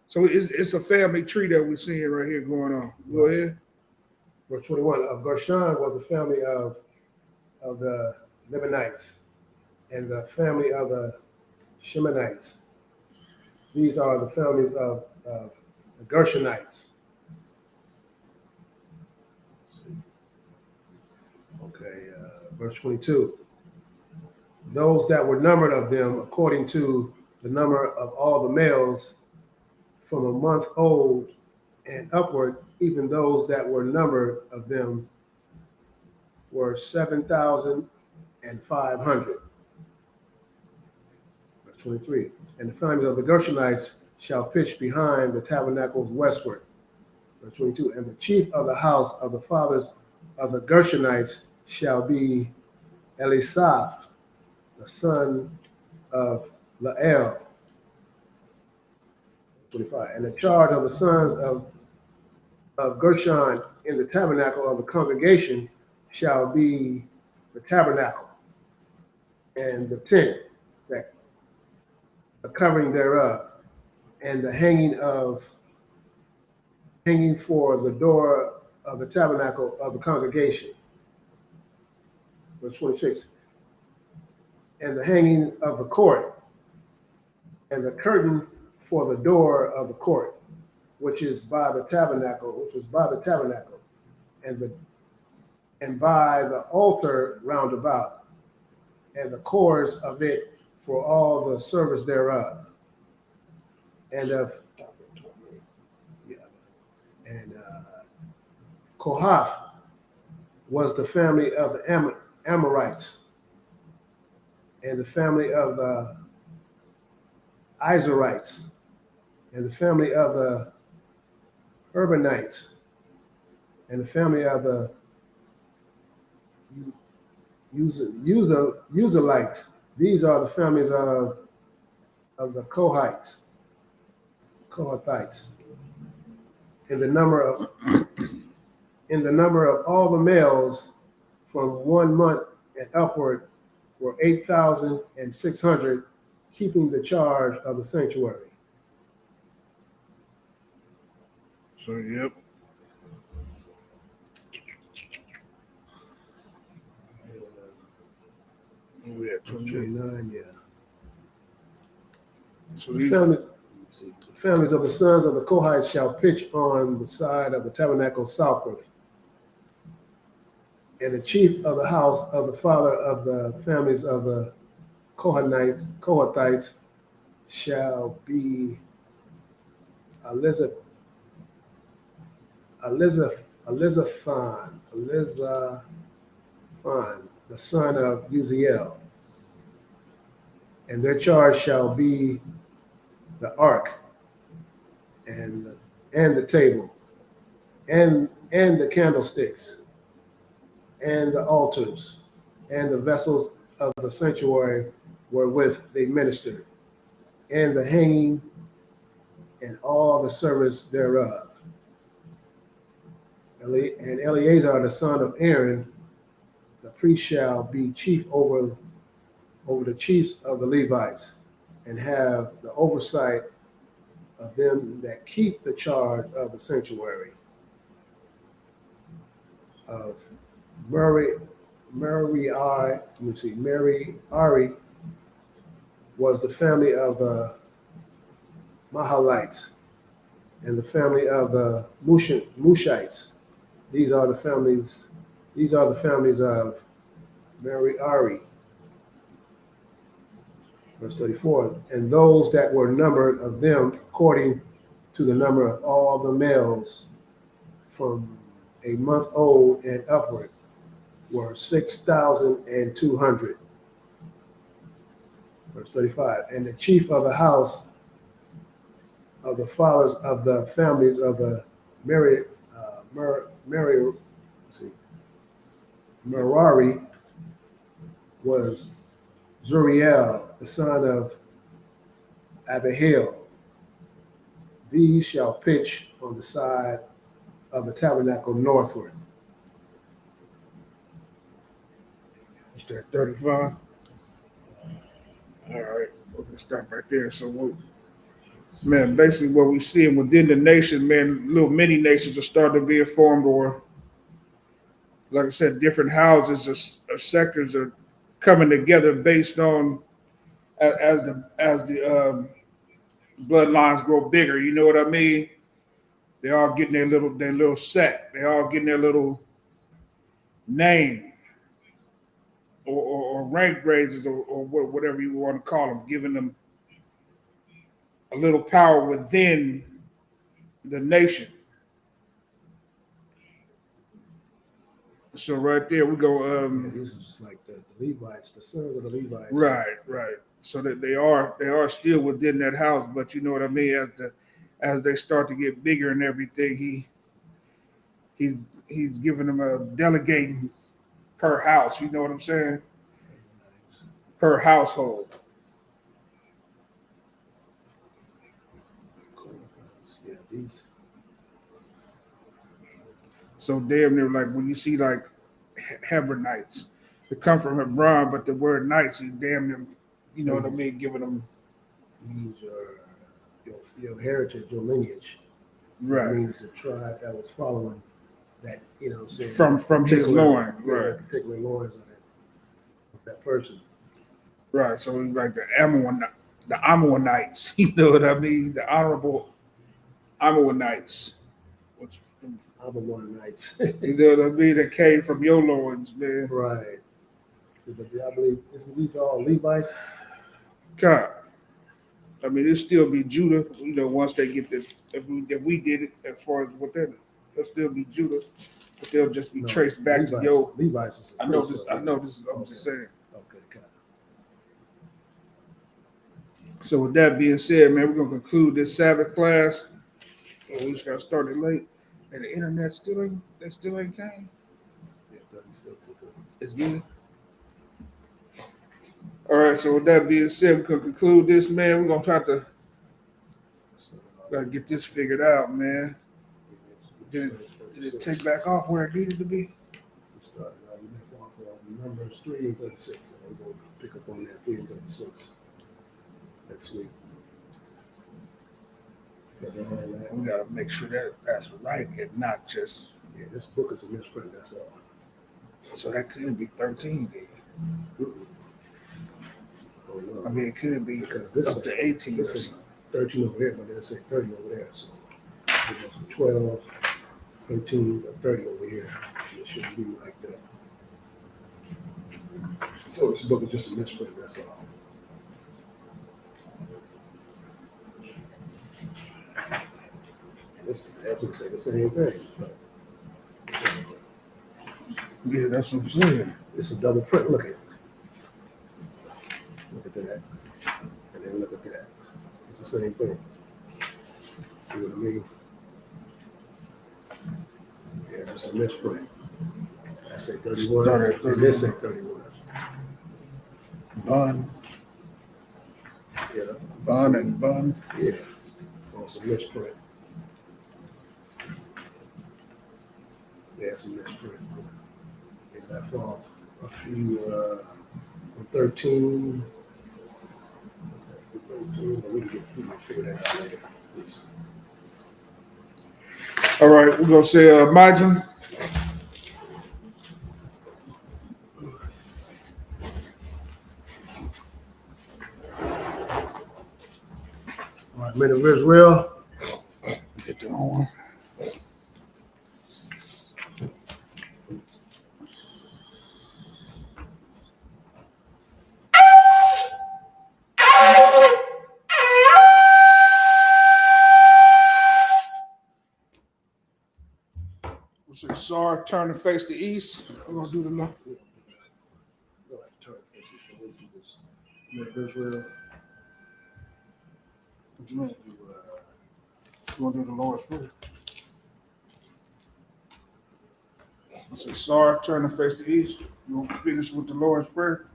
So it's a family tree that we're seeing right here going on. Go ahead. Verse 21 of Gershon was the family of the Libanites, and the family of the Shemanites. These are the families of the Gershonites. Okay, verse 22. Those that were numbered of them according to the number of all the males from a month old and upward, even those that were numbered of them were 7,500. Verse 23. And the families of the Gershonites shall pitch behind the tabernacles westward. Verse 22. And the chief of the house of the fathers of the Gershonites shall be Elisaph, the son of Lael. 25. And the charge of the sons of Gershon in the tabernacle of the congregation shall be the tabernacle and the tent, the covering thereof, and the hanging for the door of the tabernacle of the congregation. Verse 26. And the hanging of the court, and the curtain for the door of the court, which was by the tabernacle, and by the altar round about, and the cords of it for all the service thereof. And Kohath was the family of the Amorites, and the family of the Izerites, and the family of the Urbanites, and the family of the Uzalites. These are the families of the Kohathites. In the number of all the males from 1 month and upward were 8,600, keeping the charge of the sanctuary. So, yep. We at 29, yeah. So The families of the sons of the Kohites shall pitch on the side of the tabernacle southward. And the chief of the house of the father of the families of the Kohathites shall be Elizaphan, the son of Uziel. And their charge shall be the ark and the table and the candlesticks and the altars and the vessels of the sanctuary wherewith they ministered, and the hanging and all the service thereof. And Eleazar the son of Aaron, the priest, shall be chief over the chiefs of the Levites, and have the oversight of them that keep the charge of the sanctuary. Of Merari was the family of the Mahalites, and the family of the Mushites. These are the families of Merari. Verse 34. And those that were numbered of them according to the number of all the males from a month old and upward were 6,200. Verse 35. And the chief of the house of the fathers of the families of the Merari was Zuriel, the son of Abihail. These shall pitch on the side of the tabernacle northward. Is that 35? All right, we're gonna stop right there. So, man, basically what we see within the nation, man, little mini nations are starting to be formed, or like I said, different houses or sectors are coming together based on as the bloodlines grow bigger. You know what I mean? They all getting their little sect. They all getting their little name or rank raises or whatever you want to call them, giving them a little power within the nation. So right there we go. These are just like the Levites, the sons of the Levites. Right. So that they are still within that house, but you know what I mean. As they start to get bigger and everything, he's giving them a delegating per house. You know what I'm saying? Per household. Yeah, these. So damn near like when you see like Hebronites, they come from Hebron, but the word knights is damn near, you know what I mean, giving them. These are your heritage, your lineage. Right. That means the tribe that was following that, you know what I'm saying? From his loin, right. That particular loins of that person. Right. So like the Ammonites, you know what I mean? The honorable Ammonites. Ammonites. You know what I mean? That came from your loins, man. Right. So, but I believe these are all Levites. God. I mean, it'll still be Judah, you know, once they get this. If we did it as far as what that is, it'll still be Judah, but they'll just be traced back Levites, to your. Levites is I know this. I'm just saying. Okay. So with that being said, man, we're gonna conclude this Sabbath class. Oh, we just got started late, and the internet still ain't came. Yeah, 36 is It's good. All right. So with that being said, we're gonna conclude this, man. We're gonna try to gotta get this figured out, man. Did it take back off where it needed to be? We started, we left off of numbers 3 and 36, and we're going to pick up on that 3 and 36 next week. We gotta make sure that that's right and not just. Yeah, this book is a misprint, that's all. So that could be 13 then. Oh, no. I mean, it could be Because this up to 18 or this is something. 13 over there, but then it say 30 over there. So it goes from 12, 13, or 30 over here. It shouldn't be like that. So this book is just a misprint, that's all. And this book say the same thing. But Yeah, that's what I'm saying. it's a double print. Look at it. Look at that. And then look at that. It's the same thing. See what I mean? Yeah, that's a misprint. I say 31, and this say 31. Bun, Yeah, bun, and bun. yeah. So it's a misprint. Yeah, it's a misprint. They left off a few, 13. 13, but we can figure that out later. Please. All right, we're gonna say Majin. All right, men of Israel. Get the horn. We'll say Sar, turn and face the east. We're gonna do the law. Go ahead, turn faces for those who was men of Israel. What you mean? You want to do the Lord's Prayer? I say, Sar, turn and face the east. You want to finish with the Lord's Prayer?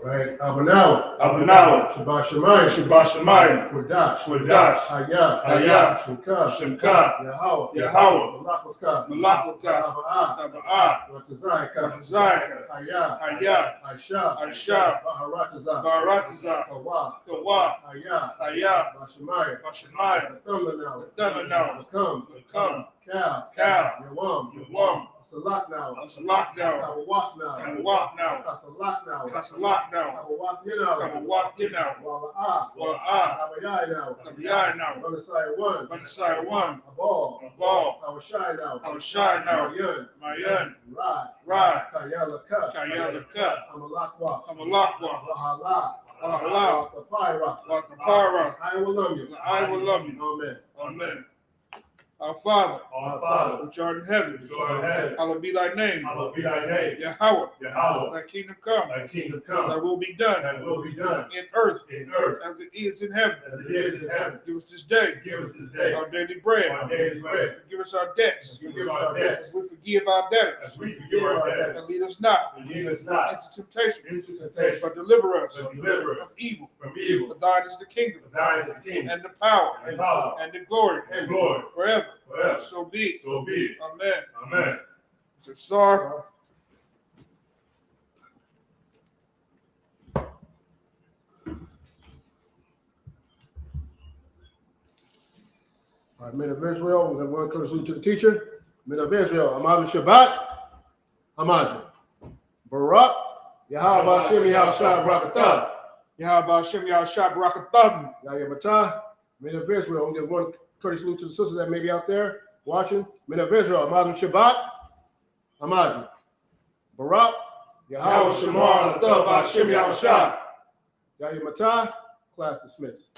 Right, Abanawa. Abanawa. Shabbat Shemayim. Shabbat Shemayim. Kodash. Kodash. Hayah. Hayah. Shemka. Shemka. Yahweh. Yahweh. Malakwaska. Malakwaka. Taba'ah. Taba'ah. Ratazayka. Ratazayka. Hayah. Hayah. Aisha. Aisha. Baharatazah. Baratazah. Kawa. Kawa. Hayah. Hayah. Bashemayim. Bashemayim. Thumna Thumna now. Come. Come. Cal. Cal. Yawam. Yawam. Salak now. Salak now. Kawawaf now. Kawawaf now. Kasalak now. Kasalak now. Kawawaf now. Kawawaf now. Wala'a. Wala'a. Kabayai now. Kabayai now. Banasai 1. Banasai 1. Abal. Abal. Kawashai now. Kawashai now. Mayan. Mayan. Rai. Rai. Kayalaka. Kayalaka. Amalakwa. Amalakwa. Wahala. Wahala. Tapira. Watapara. I will love you. I will love you. Amen. Amen. Our Father, Our Father, which art in heaven, which art in heaven, hallowed be thy name. hallowed be thy name. Yahweh, Yahweh, thy kingdom come, thy kingdom thy come, will be done thy will be done in earth in earth as it is in heaven. as it is in heaven. Give us this day Give us this day our daily bread. our daily bread. Forgive us our debts Forgive us our debts as we forgive our debtors. as we forgive our debtors. And lead us not And lead us not into temptation, into temptation, but deliver us but deliver us from evil. from evil. For thine is the kingdom, For thine is the kingdom and the power, and power and the glory, and glory forever. forever. So be it. So be it. Amen. Amen. So Sar, All right, men of Israel, we have one courtesy to the teacher. Men of Israel, Amadu Shabbat, Amadu. Barak, Yahweh Hashem Yahushua Barakatah. Yahweh Hashem Yahushua Barakatham. Yahya Matah, men of Israel, we give one courtesy salute to the sisters that may be out there watching. Men of Israel, Amadu Shabbat, Amadu. Barak, Yahweh Shemar Hashem Yahushua. Yahya Matah, class dismissed.